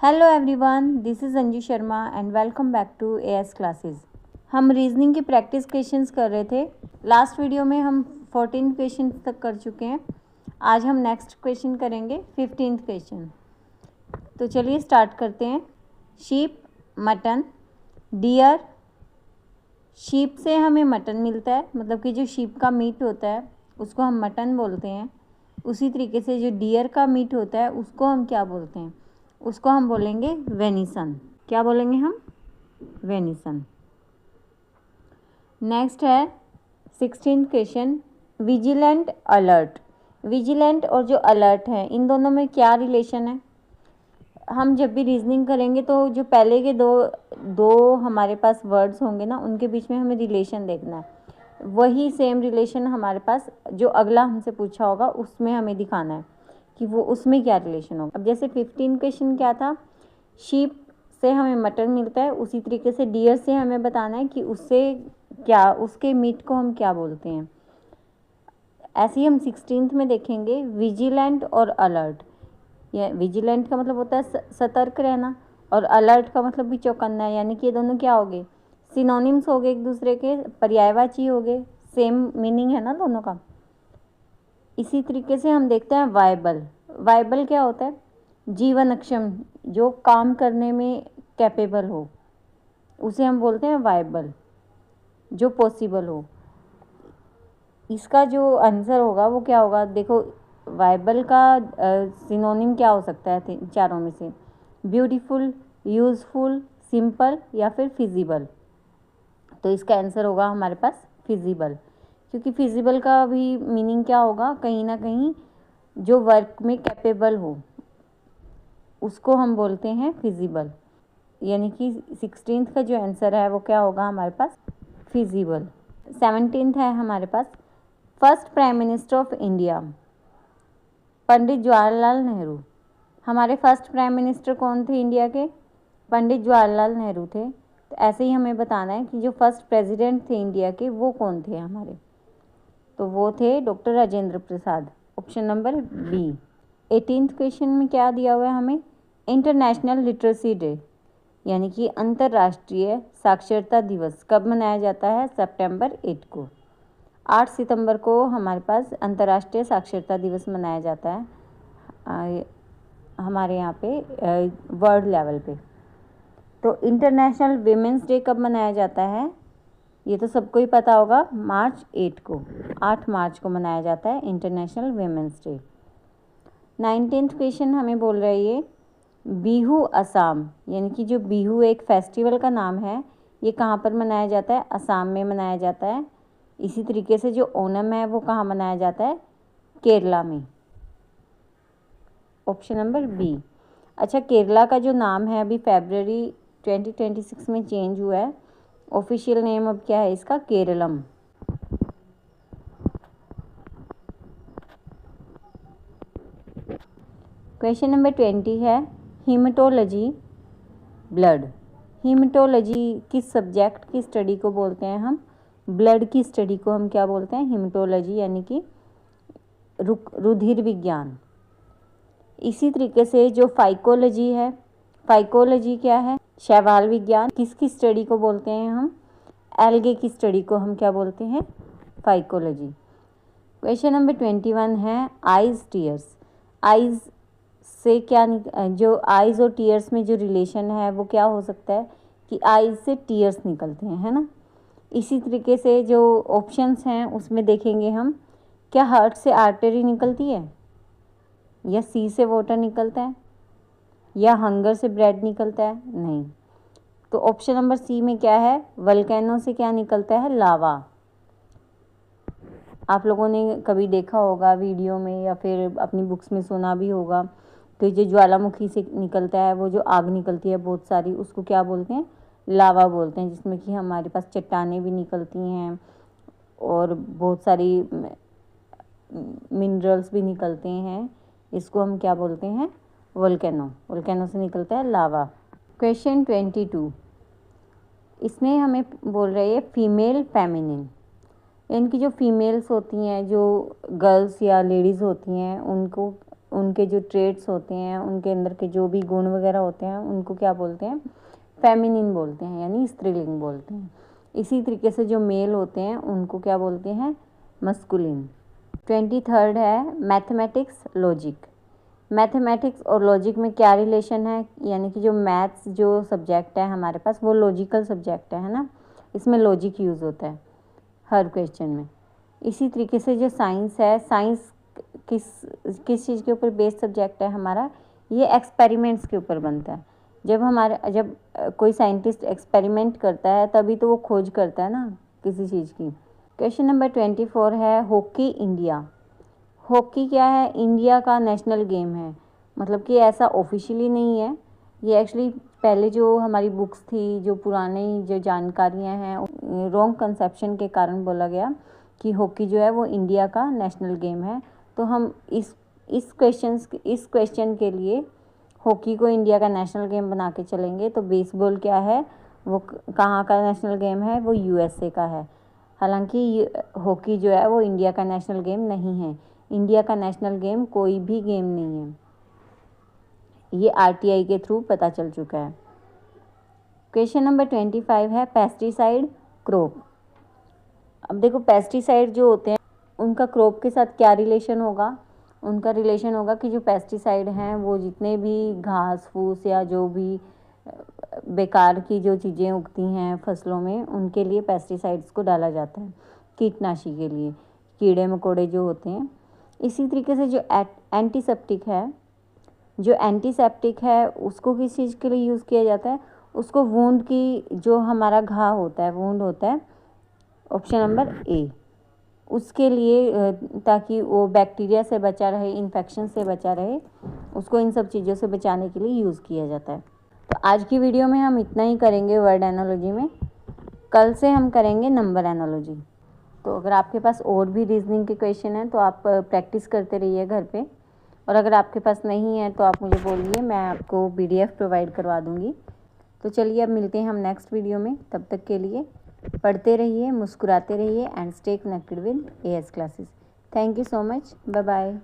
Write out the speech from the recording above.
Hello everyone, this is Anju Sharma and welcome back to AS classes. हम reasoning की practice questions कर रहे थे। लास्ट वीडियो में हम 14 क्वेश्चन तक कर चुके हैं। आज हम नेक्स्ट क्वेश्चन करेंगे 15th क्वेश्चन। तो चलिए स्टार्ट करते हैं। Sheep, mutton, dear. शीप से हमें मटन मिलता है, मतलब कि जो शीप का मीट होता है उसको हम मटन बोलते हैं। उसी तरीके से जो डियर का मीट होता है उसको हम क्या बोलते हैं? उसको हम बोलेंगे वेनिसन। क्या बोलेंगे हम? वेनिसन। नेक्स्ट है 16th question, vigilant, alert. Vigilant और जो अलर्ट है, इन दोनों में क्या रिलेशन है? हम जब भी रीजनिंग करेंगे तो जो पहले के दो हमारे पास वर्ड्स होंगे ना, उनके बीच में हमें रिलेशन देखना है। वही सेम रिलेशन हमारे पास जो अगला हमसे पूछा होगा उसमें हमें दिखाना है कि वो उसमें क्या रिलेशन होगा। अब जैसे 15 क्वेश्चन क्या था, शीप से हमें मटन मिलता है, उसी तरीके से डियर से हमें बताना है कि उससे क्या, उसके मीट को हम क्या बोलते हैं। ऐसे ही हम 16th में देखेंगे विजिलेंट और अलर्ट। यह विजिलेंट का मतलब होता है सतर्क रहना, और अलर्ट का मतलब भी चौकन्ना है। यानी कि ये दोनों क्या हो गए? सिनोनिम्स हो गए, एक दूसरे के पर्यायवाची हो गए। सेम मीनिंग है ना दोनों का। इसी तरीके से हम देखते हैं वायबल। वायबल क्या होता है? जीवनक्षम, जो काम करने में कैपेबल हो, उसे हम बोलते हैं वायबल। जो पॉसिबल हो। इसका जो आंसर होगा वो क्या होगा? देखो, वायबल का सिनोनिम क्या हो सकता है चारों में से? ब्यूटीफुल, यूज़फुल, सिंपल या फिर फिजिबल। तो इसका आंसर होगा हमारे पास फिजिबल, क्योंकि फिजिबल का भी मीनिंग क्या होगा? कहीं ना कहीं जो वर्क में कैपेबल हो उसको हम बोलते हैं फिजिबल। यानी कि 16th का जो आंसर है वो क्या होगा हमारे पास? फिजिबल। 17th है हमारे पास, first prime minister of India, Pandit Jawaharlal Nehru. हमारे फर्स्ट प्राइम मिनिस्टर कौन थे इंडिया के? पंडित जवाहरलाल नेहरू थे। तो ऐसे ही हमें बताना है कि जो फर्स्ट प्रेसिडेंट थे इंडिया के वो कौन थे हमारे। तो वो थे doctor Rajendra Prasad. Option number B. 18th question में क्या दिया हुआ है हमें? इंटरनेशनल लिटरेसी डे, यानी कि अंतर्राष्ट्रीय साक्षरता दिवस कब मनाया जाता है? सितंबर 8 को। 8 सितंबर को हमारे पास अंतर्राष्ट्रीय साक्षरता दिवस मनाया जाता है हमारे यहाँ पे वर्ल्ड लेवल पे। तो इंटरनेशनल वीमेंस डे कब मनाया जाता है? ये तो सबको ही पता होगा, मार्च 8 को। 8 मार्च को मनाया जाता है international women's day. 19th question हमें बोल रहा है ये बिहू असम, यानी कि जो बिहू एक फेस्टिवल का नाम है, ये कहाँ पर मनाया जाता है? असम में मनाया जाता है। इसी तरीके से जो ओणम है वो कहाँ मनाया जाता है? केरला में। Option number B. अच्छा, केरला का जो नाम है अभी फरवरी 2026 में चेंज हुआ है। ऑफिशियल नेम अब क्या है इसका? केरलम। क्वेश्चन नंबर 20 है हीमेटोलॉजी, ब्लड। हीमेटोलॉजी किस सब्जेक्ट की स्टडी को बोलते हैं हम? ब्लड की स्टडी को हम क्या बोलते हैं? हीमेटोलॉजी, यानी कि रुधिर विज्ञान। इसी तरीके से जो फाइकोलॉजी है, फाइकोलॉजी क्या है? शैवाल विज्ञान। किसकी स्टडी को बोलते हैं हम? एल्गे की स्टडी को हम क्या बोलते हैं? फाइकोलॉजी। क्वेश्चन नंबर 21 है आइज, टीयर्स। आइज से क्या जो आइज और टीयर्स में जो रिलेशन है वो क्या हो सकता है कि आइज से टीयर्स निकलते हैं, है ना। इसी तरीके से जो ऑप्शंस हैं उसमें देखेंगे हम, क्या हार्ट से आर्टरी निकलती है, या सी से वाटर निकलता है, या हंगर से ब्रेड निकलता है? नहीं। तो ऑप्शन नंबर सी में क्या है? वल्केनो से क्या निकलता है? लावा। आप लोगों ने कभी देखा होगा वीडियो में या फिर अपनी बुक्स में सुना भी होगा, तो जो ज्वालामुखी से निकलता है, वो जो आग निकलती है बहुत सारी, उसको क्या बोलते हैं? लावा बोलते हैं। जिसमें कि हमारे पास चट्टानें भी निकलती हैं और बहुत सारी मिनरल्स भी निकलते हैं। इसको हम क्या बोलते हैं? वोल्केनो। वोल्केनो से निकलता है लावा। क्वेश्चन 22, इसमें हमें बोल रही है फीमेल फेमिनिन। इनकी जो फीमेल्स होती हैं, जो गर्ल्स या लेडीज़ होती हैं, उनको उनके जो ट्रेड्स होते हैं, उनके अंदर के जो भी गुण वगैरह होते हैं, उनको क्या बोलते हैं, फेमिनिन बोलते हैं, यानी स्त्रीलिंग बोलते हैं। इसी तरीके से जो मेल होते हैं उनको क्या बोलते हैं, मस्कुलिन। 23rd है मैथमेटिक्स लॉजिक। मैथमेटिक्स और लॉजिक में क्या रिलेशन है, यानी कि जो मैथ्स जो सब्जेक्ट है हमारे पास वो लॉजिकल सब्जेक्ट है ना, इसमें लॉजिक यूज़ होता है हर क्वेश्चन में। इसी तरीके से जो साइंस है, साइंस किस चीज़ के ऊपर बेस्ड सब्जेक्ट है हमारा, ये एक्सपेरिमेंट्स के ऊपर बनता है। जब कोई साइंटिस्ट एक्सपेरिमेंट करता है तभी तो वो खोज करता है ना किसी चीज़ की। क्वेश्चन नंबर 24 है हॉकी इंडिया। हॉकी क्या है, इंडिया का नेशनल गेम है। मतलब कि ऐसा ऑफिशियली नहीं है, ये एक्चुअली पहले जो हमारी बुक्स थी, जो पुरानी जो जानकारियां हैं, रॉन्ग कंसेप्शन के कारण बोला गया कि हॉकी जो है वो इंडिया का नेशनल गेम है। तो हम इस क्वेश्चन के लिए हॉकी को इंडिया का नेशनल गेम बना के चलेंगे। तो बेसबॉल क्या है, वो कहाँ का नेशनल गेम है, वो यूएसए का है। हालांकि हॉकी जो है वो इंडिया का नेशनल गेम नहीं है। इंडिया का नेशनल गेम कोई भी गेम नहीं है, ये आरटीआई के थ्रू पता चल चुका है। क्वेश्चन नंबर 25 है पेस्टिसाइड क्रॉप। अब देखो पेस्टिसाइड जो होते हैं उनका क्रॉप के साथ क्या रिलेशन होगा, उनका रिलेशन होगा कि जो पेस्टिसाइड हैं वो जितने भी घास फूस या जो भी बेकार की जो चीज़ें उगती हैं फसलों में, उनके लिए पेस्टिसाइड्स को डाला जाता है, कीटनाशी के लिए, कीड़े मकोड़े जो होते हैं। इसी तरीके से जो एंटीसेप्टिक है उसको किस चीज़ के लिए यूज़ किया जाता है, उसको वुंड की, जो हमारा घाव होता है, वुंड होता है, ऑप्शन नंबर ए, उसके लिए, ताकि वो बैक्टीरिया से बचा रहे, इन्फेक्शन से बचा रहे, उसको इन सब चीज़ों से बचाने के लिए यूज़ किया जाता है। तो आज की वीडियो में हम इतना ही करेंगे वर्ड एनालॉजी में। कल से हम करेंगे नंबर एनालॉजी। तो अगर आपके पास और भी रीजनिंग के क्वेश्चन हैं तो आप प्रैक्टिस करते रहिए घर पे, और अगर आपके पास नहीं है तो आप मुझे बोलिए, मैं आपको PDF प्रोवाइड करवा दूँगी। तो चलिए अब मिलते हैं हम नेक्स्ट वीडियो में। तब तक के लिए पढ़ते रहिए, मुस्कुराते रहिए and stay connected with AS classes. Thank you so much, bye bye.